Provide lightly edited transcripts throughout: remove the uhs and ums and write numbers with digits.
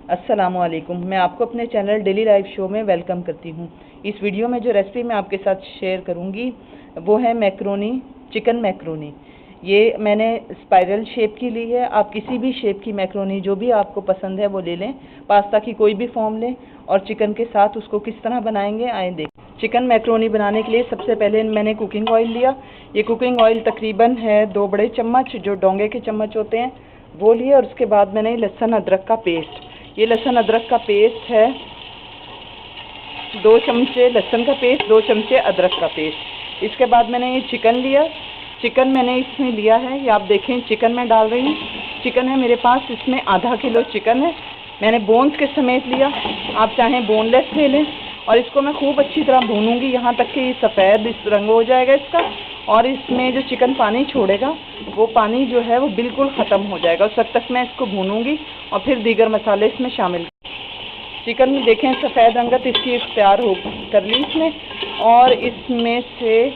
अस्सलामुअलैकुम। मैं आपको अपने चैनल डेली लाइफ शो में वेलकम करती हूँ। इस वीडियो में जो रेसिपी मैं आपके साथ शेयर करूँगी वो है मैक्रोनी, चिकन मैक्रोनी। ये मैंने स्पाइरल शेप की ली है। आप किसी भी शेप की मैक्रोनी जो भी आपको पसंद है वो ले लें। पास्ता की कोई भी फॉर्म लें और चिकन के साथ उसको किस तरह बनाएंगे आए देखें। चिकन मैक्रोनी बनाने के लिए सबसे पहले मैंने कुकिंग ऑयल लिया। ये कुकिंग ऑयल तकरीबन है 2 बड़े चम्मच, जो डोंगे के चम्मच होते हैं वो लिए। और उसके बाद मैंने लहसुन अदरक का पेस्ट, ये लहसुन अदरक का पेस्ट है 2 चमचे लहसुन का पेस्ट, 2 चमचे अदरक का पेस्ट। इसके बाद मैंने ये चिकन लिया। चिकन मैंने इसमें लिया है, ये आप देखें चिकन मैं डाल रही हूँ। चिकन है मेरे पास, इसमें आधा किलो चिकन है। मैंने बोन्स के समेत लिया, आप चाहें बोनलेस ले लें। और इसको मैं खूब अच्छी तरह भूनूंगी यहाँ तक कि सफ़ेद इस रंग हो जाएगा इसका। और इसमें जो चिकन पानी छोड़ेगा वो पानी जो है वो बिल्कुल ख़त्म हो जाएगा। उस वक्त तक मैं इसको भूनूंगी और फिर दीगर मसाले इसमें शामिल। चिकन में देखें सफ़ेद रंगत इसकी इख्तियार हो कर ली इसमें। और इसमें से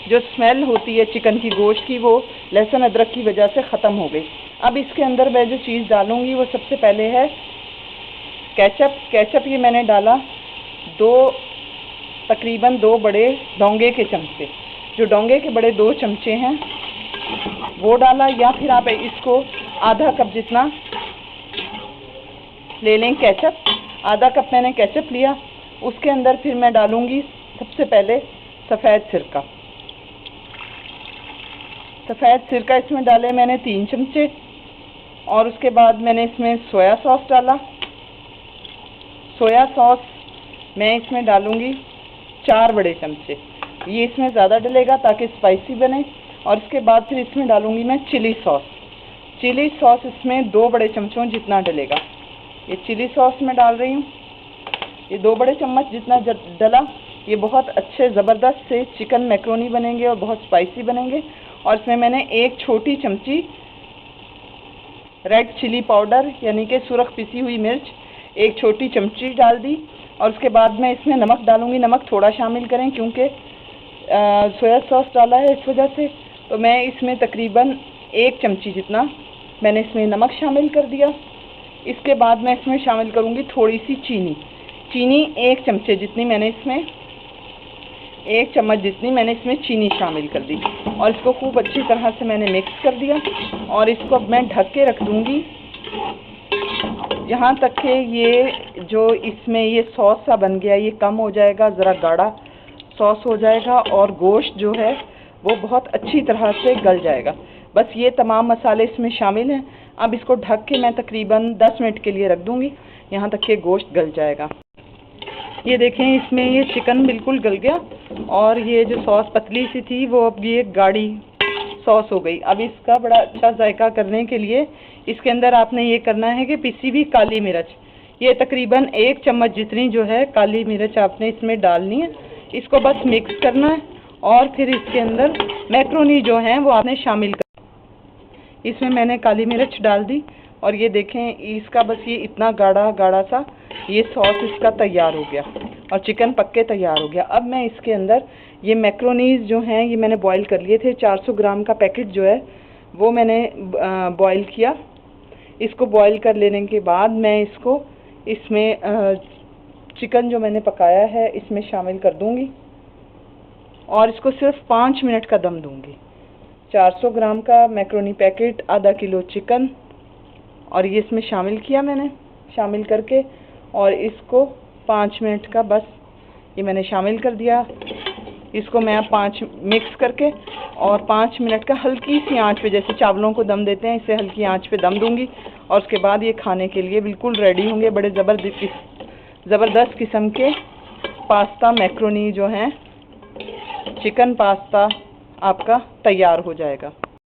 जो स्मेल होती है चिकन की गोश्त की वो लहसुन अदरक की वजह से ख़त्म हो गई। अब इसके अंदर मैं जो चीज़ डालूँगी वो सबसे पहले है केचप। केचप ये मैंने डाला तकरीबन 2 बड़े डोंगे के चमचे, जो डोंगे के बड़े 2 चमचे हैं वो डाला। या फिर आप इसको आधा कप जितना ले लें केचप। आधा कप मैंने केचप लिया। उसके अंदर फिर मैं डालूँगी सबसे पहले सफ़ेद सिरका। सफ़ेद सिरका इसमें डाले मैंने 3 चमचे। और उसके बाद मैंने इसमें सोया सॉस डाला। सोया सॉस मैं इसमें डालूँगी 4 बड़े चमचे। ये इसमें ज़्यादा डलेगा ताकि स्पाइसी बने। और इसके बाद फिर इसमें डालूँगी मैं चिली सॉस। चिली सॉस इसमें 2 बड़े चमचों जितना डलेगा। ये चिली सॉस मैं डाल रही हूँ, ये 2 बड़े चम्मच जितना डला। ये बहुत अच्छे ज़बरदस्त से चिकन मैक्रोनी बनेंगे और बहुत स्पाइसी बनेंगे। और इसमें मैंने 1 छोटी चमची रेड चिली पाउडर यानी कि सुरख पिसी हुई मिर्च 1 छोटी चमची डाल दी। और उसके बाद मैं इसमें नमक डालूँगी। नमक थोड़ा शामिल करें क्योंकि सोया सॉस डाला है इस वजह से। तो मैं इसमें तकरीबन 1 चमची जितना मैंने इसमें नमक शामिल कर दिया। इसके बाद मैं इसमें शामिल करूँगी थोड़ी सी चीनी। चीनी 1 चमचे जितनी मैंने इसमें 1 चम्मच जितनी मैंने इसमें चीनी शामिल कर दी। और इसको खूब अच्छी तरह से मैंने मिक्स कर दिया। और इसको अब मैं ढक के रख दूँगी यहाँ तक कि ये जो इसमें ये सॉस सा बन गया ये कम हो जाएगा, ज़रा गाढ़ा सॉस हो जाएगा और गोश्त जो है वो बहुत अच्छी तरह से गल जाएगा। बस ये तमाम मसाले इसमें शामिल हैं। अब इसको ढक के मैं तकरीबन 10 मिनट के लिए रख दूँगी यहाँ तक कि गोश्त गल जाएगा। ये देखें इसमें ये चिकन बिल्कुल गल गया और ये जो सॉस पतली सी थी वो अब ये गाढ़ी सॉस हो गई। अब इसका बड़ा अच्छा जायका करने के लिए इसके अंदर आपने ये करना है कि पिसी हुई काली मिर्च, ये तकरीबन 1 चम्मच जितनी जो है काली मिर्च आपने इसमें डालनी है। इसको बस मिक्स करना है और फिर इसके अंदर मैक्रोनी जो हैं वो आपने शामिल कर। इसमें मैंने काली मिर्च डाल दी और ये देखें इसका बस ये इतना गाढ़ा गाढ़ा सा ये सॉस इसका तैयार हो गया और चिकन पक्के तैयार हो गया। अब मैं इसके अंदर ये मैक्रोनीज जो हैं ये मैंने बॉईल कर लिए थे। 400 ग्राम का पैकेट जो है वो मैंने बॉईल किया। इसको बॉईल कर लेने के बाद मैं इसको इसमें चिकन जो मैंने पकाया है इसमें शामिल कर दूंगी और इसको सिर्फ 5 मिनट का दम दूंगी। 400 ग्राम का मैक्रोनी पैकेट, आधा किलो चिकन और ये इसमें शामिल किया मैंने, शामिल करके और इसको 5 मिनट का बस ये मैंने शामिल कर दिया। इसको मैं 5 मिक्स करके और 5 मिनट का हल्की सी आंच पे, जैसे चावलों को दम देते हैं इससे हल्की आंच पे दम दूंगी। और उसके बाद ये खाने के लिए बिल्कुल रेडी होंगे। बड़े ज़बरदस्त किस्म के पास्ता मैक्रोनी जो हैं, चिकन पास्ता आपका तैयार हो जाएगा।